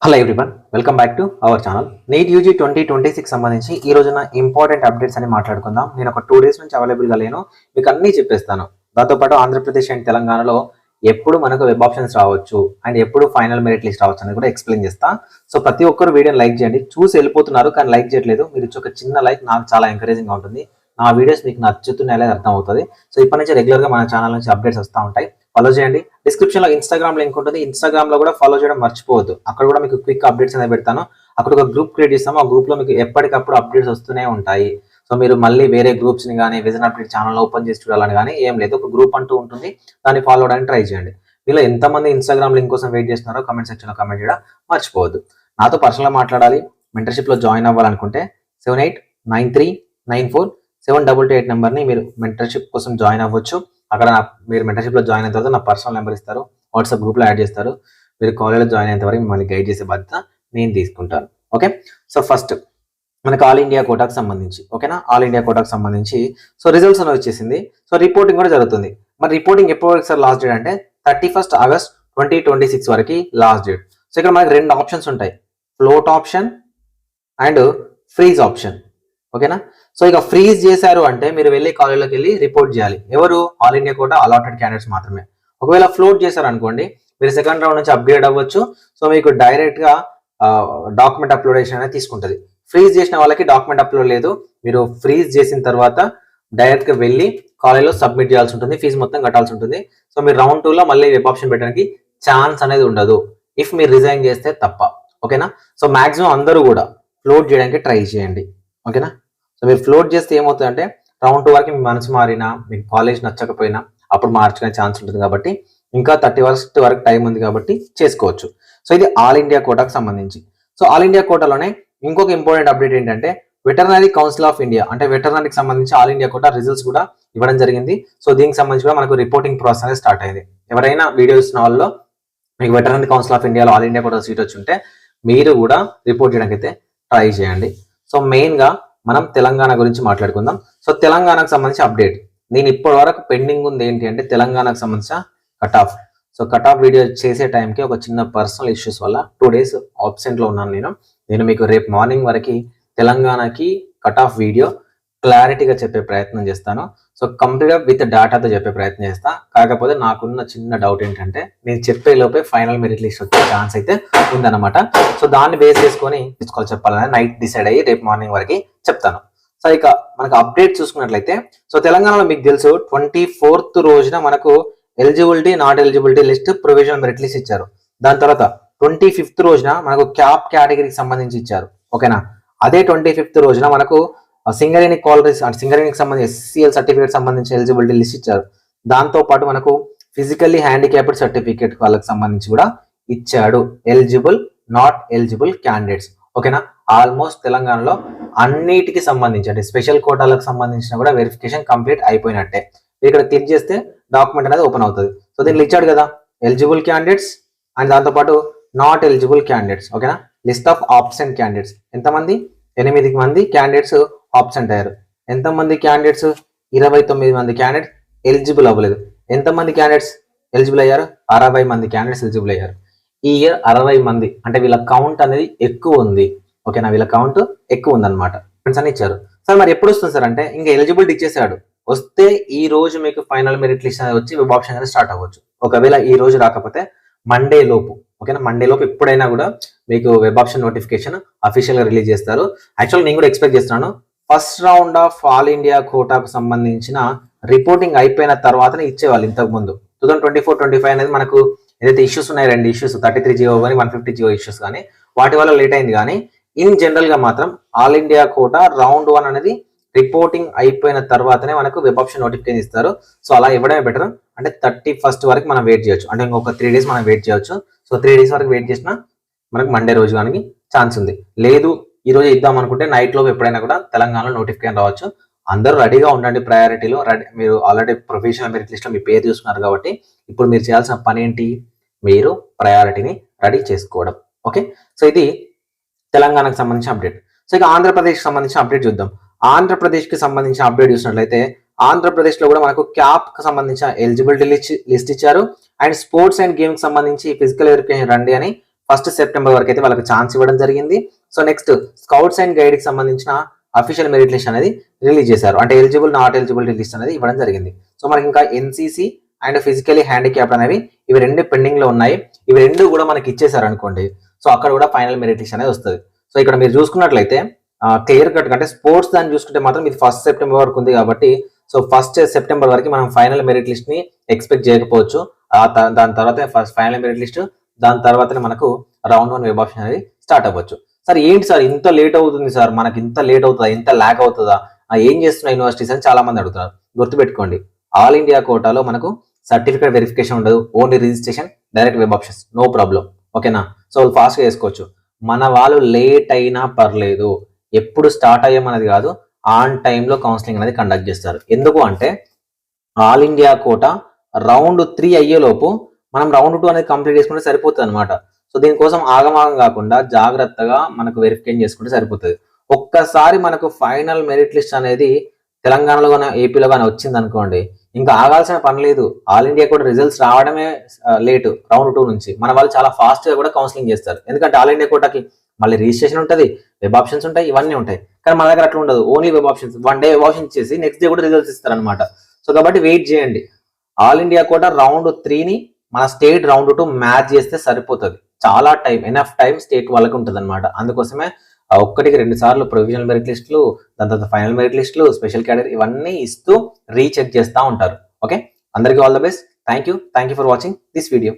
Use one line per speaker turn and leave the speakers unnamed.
Hello everyone, welcome back to our channel. NEET UG 2026 సంబంధించి ఈ రోజున ఇంపార్టెంట్ అప్డేట్స్ అని మాట్లాడుకుందాం. నేను ఒక 2 డేస్ నుంచి అవైలబుల్గా లేను, మీకు అన్నీ చెప్పేస్తాను. దాంతోపాటు ఆంధ్రప్రదేశ్ అండ్ తెలంగాణలో ఎప్పుడు మనకు వెబ్ ఆప్షన్స్ రావచ్చు అండ్ ఎప్పుడు ఫైనల్ మెరిట్ లిస్ట్ రావచ్చు అని కూడా ఎక్స్ప్లెయిన్ చేస్తా. సో ప్రతి ఒక్కరు వీడియోని లైక్ చేయండి. చూసి వెళ్ళిపోతున్నారు కానీ లైక్ చేయట్లేదు. మీరు ఇచ్చే ఒక చిన్న లైక్ నాకు చాలా ఎంకరేజింగ్గా ఉంటుంది. నా వీడియోస్ మీకు నచ్చుతున్నాయో అర్థం అవుతుంది. సో ఇప్పటి నుంచి రెగ్యులర్గా మన ఛానల్ నుంచి అప్డేట్స్ వస్తూ ఉంటాయి. ఫాలో చేయండి. డిస్క్రిప్షన్ లో ఇన్స్టాగ్రామ్ లింక్ ఉంటుంది. ఇన్స్టాగ్రామ్ లో కూడా ఫాలో చేయడం మర్చిపోవద్దు. అక్కడ కూడా మీకు క్విక్ అప్డేట్స్ అనేది పెడతాను. అక్కడ ఒక గ్రూప్ క్రియేట్ చేస్తాము. ఆ గ్రూప్ లో మీకు ఎప్పటికప్పుడు అప్డేట్స్ వస్తూనే ఉంటాయి. సో మీరు మళ్ళీ వేరే గ్రూప్స్ ని కానీ విజన్ అప్డేట్ ఛానల్ ఓపెన్ చేసి చూడాలని కానీ ఏం లేదు. ఒక గ్రూప్ అంటూ ఉంటుంది, దాన్ని ఫాలో అవడానికి ట్రై చేయండి. మీలో ఎంతమంది ఇన్స్టాగ్రామ్ లింక్ కోసం వెయిట్ చేస్తున్నారో కామెంట్ సెక్షన్ లో కామెంట్ చేయడం మర్చిపోవద్దు. నాతో పర్సనల్ గా మాట్లాడాలి, మెంటర్షిప్ లో జాయిన్ అవ్వాలనుకుంటే 7893947228 నెంబర్ని మీరు మెంటర్షిప్ కోసం జాయిన్ అవ్వచ్చు. అక్కడ మీరు మెంటర్షిప్ లో జాయిన్ అయిన తర్వాత నా పర్సనల్ నెంబర్ ఇస్తారు, వాట్సాప్ గ్రూప్ లో యాడ్ చేస్తారు. మీరు కాలేజ్లో జాయిన్ అయిన వరకు మిమ్మల్ని గైడ్ చేసే బాధ్యత నేను తీసుకుంటాను. ఓకే, సో ఫస్ట్ మనకు ఆల్ ఇండియా కోటాకు సంబంధించి, ఓకేనా, ఆల్ ఇండియా కోటాకు సంబంధించి సో రిజల్ట్స్ అనేది వచ్చేసింది. సో రిపోర్టింగ్ కూడా జరుగుతుంది. మరి రిపోర్టింగ్ ఎప్పటి వరకు సార్ లాస్ట్ డేట్ అంటే 31 ఆగస్ట్ 2026 వరకు లాస్ట్ డేట్. సో ఇక్కడ మనకి 2 ఆప్షన్స్ ఉంటాయి, float option and freeze option. ఓకేనా, సో ఇక ఫ్రీజ్ చేశారు అంటే మీరు వెళ్ళి కాలేజ్లోకి వెళ్ళి రిపోర్ట్ చేయాలి. ఎవరు? All India quota allotted candidates మాత్రమే. ఒకవేళ ఫ్లోట్ చేశారు అనుకోండి, మీరు సెకండ్ రౌండ్ నుంచి అప్గ్రేడ్ అవ్వచ్చు. సో మీకు డైరెక్ట్ గా డాక్యుమెంట్ అప్లోడేషన్ అనేది తీసుకుంటుంది. ఫ్రీజ్ చేసిన వాళ్ళకి డాక్యుమెంట్ అప్లోడ్ లేదు. మీరు ఫ్రీజ్ చేసిన తర్వాత డైరెక్ట్ గా వెళ్ళి కాలేజ్లో సబ్మిట్ చేయాల్సి ఉంటుంది, ఫీజు మొత్తం కట్టాల్సి ఉంటుంది. సో మీరు రౌండ్ 2 లో మళ్ళీ వెబ్ ఆప్షన్ పెట్టడానికి ఛాన్స్ అనేది ఉండదు, ఇఫ్ మీరు రిజైన్ చేస్తే తప్ప. ఓకేనా, సో మాక్సిమం అందరూ కూడా ఫ్లోట్ చేయడానికి ట్రై చేయండి. ఓకేనా, సో మీరు ఫ్లోట్ చేస్తే ఏమవుతుందంటే రౌండ్ 2 వరకు మీ మనసు మారినా, మీకు కాలేజ్ నచ్చకపోయినా అప్పుడు మార్చుకునే ఛాన్స్ ఉంటుంది. కాబట్టి ఇంకా 31 వరకు టైం ఉంది కాబట్టి చేసుకోవచ్చు. సో ఇది ఆల్ ఇండియా కోటాకు సంబంధించి. సో ఆల్ ఇండియా కోటాలోనే ఇంకొక ఇంపార్టెంట్ అప్డేట్ ఏంటంటే వెటర్నరీ కౌన్సిల్ ఆఫ్ ఇండియా, అంటే వెటర్నరీకి సంబంధించి ఆల్ ఇండియా కోటా రిజల్ట్స్ కూడా ఇవ్వడం జరిగింది. సో దీనికి సంబంధించి కూడా మనకు రిపోర్టింగ్ ప్రాసెస్ అనేది స్టార్ట్ అయింది. ఎవరైనా వీడియో ఇస్తున్న వాళ్ళలో మీకు వెటర్నరీ కౌన్సిల్ ఆఫ్ ఇండియాలో ఆల్ ఇండియా కోటా సీట్ వచ్చి ఉంటే మీరు కూడా రిపోర్ట్ చేయడానికి అయితే ట్రై చేయండి. సో మెయిన్ గా మనం తెలంగాణ గురించి మాట్లాడుకుందాం. సో తెలంగాణకు సంబంధించి అప్డేట్ నేను ఇప్పటి వరకు పెండింగ్ ఉంది ఏంటి అంటే తెలంగాణకు సంబంధించిన cut off. So cut off video చేసే టైంకి ఒక చిన్న పర్సనల్ ఇష్యూస్ వల్ల 2 డేస్ ఆబ్సెంట్ లో ఉన్నాను. నేను మీకు రేపు మార్నింగ్ వరకు తెలంగాణకి కట్ ఆఫ్ వీడియో క్లారిటీగా చెప్పే ప్రయత్నం చేస్తాను. సో కంప్లీట్ గా విత్ డేటాతో చెప్పే ప్రయత్నం చేస్తా. కాకపోతే నాకున్న చిన్న డౌట్ ఏంటంటే నేను చెప్పే లోపే ఫైనల్ మెరిట్ లిస్ట్ వచ్చే ఛాన్స్ అయితే ఉందన్నమాట. సో దాన్ని బేస్ చేసుకొని తీసుకోవాలి చెప్పాలని నైట్ డిసైడ్ అయ్యి రేపు మార్నింగ్ వరకు చెప్తాను. సో ఇక మనకు అప్డేట్ చూసుకున్నట్లయితే సో తెలంగాణలో మీకు తెలుసు 24th రోజున మనకు eligibility not eligibility list provisional merit list ఇచ్చారు. దాని తర్వాత 25th రోజున మనకు క్యాప్ కేటగిరీకి సంబంధించి ఇచ్చారు. ఓకేనా, అదే 25th రోజున మనకు సింగరేణి క్వాలిటీస్ అంటే సింగరేణికి సంబంధించి SCL సర్టిఫికేట్ సంబంధించి ఎలిజిబిలిటీ లిస్ట్ ఇచ్చారు. దాంతో పాటు మనకు ఫిజికల్లీ హ్యాండిక్యాప్డ్ సర్టిఫికేట్ వాళ్ళకి సంబంధించి కూడా ఇచ్చాడు, ఎలిజిబుల్ నాట్ ఎలిజిబుల్ క్యాండిడేట్స్. ఓకేనా, ఆల్మోస్ట్ తెలంగాణలో అన్నిటికి సంబంధించి అంటే స్పెషల్ కోటాలకు సంబంధించిన కూడా వెరిఫికేషన్ కంప్లీట్ అయిపోయినట్టే. ఇక్కడ క్లిక్ చేస్తే డాక్యుమెంట్ అనేది ఓపెన్ అవుతుంది. సో దీన్ని ఇచ్చాడు కదా, ఎలిజిబుల్ క్యాండిడేట్స్ అండ్ దాంతోపాటు నాట్ ఎలిజిబుల్ క్యాండిడేట్స్. ఓకేనా, లిస్ట్ ఆఫ్ ఆబ్సెంట్ క్యాండిడేట్స్ ఎంతమంది? 8 మంది క్యాండిడేట్స్ ఆబ్సెంట్ అయ్యారు. ఎంతమంది క్యాండిడేట్స్? 29 మంది క్యాండిడేట్స్ ఎలిజిబుల్ అవ్వలేదు. ఎంతమంది క్యాండిడేట్స్ ఎలిజిబుల్ అయ్యారు? 60 మంది క్యాండిడేట్స్ ఎలిజిబుల్ అయ్యారు. ఈ ఇయర్ 60 మంది అంటే వీళ్ళ కౌంట్ అనేది ఎక్కువ ఉంది. ఓకేనా, వీళ్ళ కౌంట్ ఎక్కువ ఉందన్నమాట. ఫ్రెండ్స్ అని ఇచ్చారు. సార్ మరి ఎప్పుడు వస్తుంది సార్ అంటే ఇంకా ఎలిజిబిలిటీ ఇచ్చేసాడు. వస్తే ఈ రోజు మీకు ఫైనల్ మెరిట్ లిస్ట్ అనేది వచ్చి వెబ్ ఆప్షన్ అనేది స్టార్ట్ అవ్వచ్చు. ఒకవేళ ఈ రోజు రాకపోతే మండే లోపు, ఓకేనా, మండే లోపు ఎప్పుడైనా కూడా మీకు వెబ్ ఆప్షన్ నోటిఫికేషన్ అఫీషియల్ గా రిలీజ్ చేస్తారు. యాక్చువల్ నేను కూడా ఎక్స్పెక్ట్ చేస్తున్నాను first round of all India కోటాకు సంబంధించిన రిపోర్టింగ్ అయిపోయిన తర్వాతనే ఇచ్చేవాళ్ళు. ఇంతకు ముందు 2024-25 అనేది మనకు ఏదైతే ఇష్యూస్ ఉన్నాయి, 2 ఇష్యూస్ 33 జియో కానీ 150 జియో ఇష్యూస్ కానీ వాటి వల్ల లేట్ అయింది. కానీ ఇన్ జనరల్ గా మాత్రం ఆల్ ఇండియా కోటా రౌండ్ 1 అనేది రిపోర్టింగ్ అయిపోయిన తర్వాతనే మనకు వెబ్ ఆప్షన్ నోటిఫికేషన్ ఇస్తారు. సో అలా ఇవ్వడమే బెటర్. అంటే 31st వరకు మనం వెయిట్ చేయొచ్చు, అంటే ఇంకొక 3 డేస్ మనం వెయిట్ చేయొచ్చు. సో 3 డేస్ వరకు వెయిట్ చేసినా మనకు మండే రోజు కానీ ఛాన్స్ ఉంది. లేదు ఈ రోజు ఇద్దాం అనుకుంటే నైట్ లోపు ఎప్పుడైనా కూడా తెలంగాణలో నోటిఫికేషన్ రావచ్చు. అందరూ రెడీగా ఉండండి. ప్రయారిటీలో మీరు ఆల్రెడీ ప్రొఫెషనల్ మెరిట్ లిస్ట్ లో మీ పేరు చూసుకున్నారు కాబట్టి ఇప్పుడు మీరు చేయాల్సిన పని ఏంటి? మీరు ప్రయారిటీని రెడీ చేసుకోవడం. ఓకే, సో ఇది తెలంగాణకు సంబంధించిన అప్డేట్. సో ఇక ఆంధ్రప్రదేశ్ సంబంధించిన అప్డేట్ చూద్దాం. ఆంధ్రప్రదేశ్ కి సంబంధించిన అప్డేట్ చూసినట్లయితే ఆంధ్రప్రదేశ్ లో కూడా మనకు క్యాప్ కి సంబంధించిన ఎలిజిబిలిటీ లిస్ట్ ఇచ్చారు. అండ్ స్పోర్ట్స్ అండ్ గేమ్స్ సంబంధించి ఫిజికల్ వెరిఫికేషన్ రండి అని 1 సెప్టెంబర్ వరకు అయితే వాళ్ళకి ఛాన్స్ ఇవ్వడం జరిగింది. So next scouts and guide కి సంబంధించిన అఫీషియల్ మెరిట్ లిస్ట్ అనేది రిలీజ్ చేశారు. అంటే ఎలిజిబుల్ నాట్ ఎలిజిబిలిటీ లిస్ట్ అనేది ఇవ్వడం జరిగింది. సో మనకి ఇంకా ఎన్సీసీ అండ్ ఫిజికలీ హ్యాండిక్యాప్డ్ అనేవి ఇవి 2 పెండింగ్ లో ఉన్నాయి. ఇవి 2 కూడా మనకి ఇచ్చేసారు అనుకోండి, సో అక్కడ కూడా ఫైనల్ మెరిట్ లిస్ట్ అనేది వస్తుంది. సో ఇక్కడ మీరు చూసుకున్నట్లయితే క్లియర్ కట్ అంటే స్పోర్ట్స్ దాన్ని చూసుకుంటే మాత్రం ఇది 1 సెప్టెంబర్ వరకు ఉంది కాబట్టి సో 1 సెప్టెంబర్ వరకు మనం ఫైనల్ మెరిట్ లిస్ట్ ని ఎక్స్పెక్ట్ చేయకపోవచ్చు. దాని తర్వాత ఫస్ట్ ఫైనల్ మెరిట్ లిస్ట్, దాని తర్వాతనే మనకు రౌండ్ 1 వెబ్ ఆప్షన్ అనేది స్టార్ట్ అవ్వచ్చు. సార్ ఏంటి సార్ ఇంత లేట్ అవుతుంది సార్, మనకి ఇంత లేట్ అవుతుందా, ఇంత ల్యాక్ అవుతుందా, ఏం చేస్తున్న యూనివర్సిటీస్ అని చాలా మంది అడుగుతున్నారు. గుర్తుపెట్టుకోండి, ఆల్ ఇండియా కోటాలో మనకు సర్టిఫికేట్ వెరిఫికేషన్ ఉండదు, only registration, direct web options, no problem. ఓకేనా? సో ఫాస్ట్గా చేసుకోవచ్చు. మన వాళ్ళు లేట్ అయినా పర్లేదు, ఎప్పుడు స్టార్ట్ అయ్యామనేది కాదు, ఆన్ టైంలో కౌన్సిలింగ్ అనేది కండక్ట్ చేస్తారు. ఎందుకు అంటే ఆల్ ఇండియా కోటా రౌండ్ 3 అయ్యేలోపు మనం రౌండ్ 2 అనేది కంప్లీట్ చేసుకుంటే సరిపోతుంది అనమాట. సో దీనికోసం ఆగమాగం కాకుండా జాగ్రత్తగా మనకు వెరిఫికేషన్ చేసుకుంటే సరిపోతుంది. ఒక్కసారి మనకు ఫైనల్ మెరిట్ లిస్ట్ అనేది తెలంగాణలో కానీ ఏపీలో కానీ వచ్చింది అనుకోండి, ఇంకా ఆగాల్సిన పని లేదు. ఆల్ ఇండియా కూడా రిజల్ట్స్ రావడమే లేటు రౌండ్ 2 నుంచి. మన వాళ్ళు చాలా ఫాస్ట్ గా కూడా కౌన్సిలింగ్ చేస్తారు. ఎందుకంటే ఆల్ ఇండియా కోటాకి మళ్ళీ రిజిస్ట్రేషన్ ఉంటుంది, వెబ్ ఆప్షన్స్ ఉంటాయి, ఇవన్నీ ఉంటాయి. కానీ మన దగ్గర అట్లా ఉండదు, only web options. 1 day web option చేసి నెక్స్ట్ డే కూడా రిజల్ట్స్ ఇస్తారు అనమాట. సో కాబట్టి వెయిట్ చేయండి. ఆల్ ఇండియా కోటా రౌండ్ 3ని మన స్టేట్ రౌండ్ 2 మ్యాచ్ చేస్తే సరిపోతుంది. చాలా టైం, ఎనఫ్ టైం స్టేట్ వాళ్ళకి ఉంటుంది అనమాట. అందుకోసమే 1కి 2 సార్లు ప్రొవిజనల్ మెరిట్ లిస్టులు, దాని తర్వాత ఫైనల్ మెరిట్ లిస్టులు, స్పెషల్ క్యాడర్ ఇవన్నీ ఇస్తూ రీచెక్ చేస్తూ ఉంటారు. ఓకే, అందరికీ all the best. Thank you for watching this video.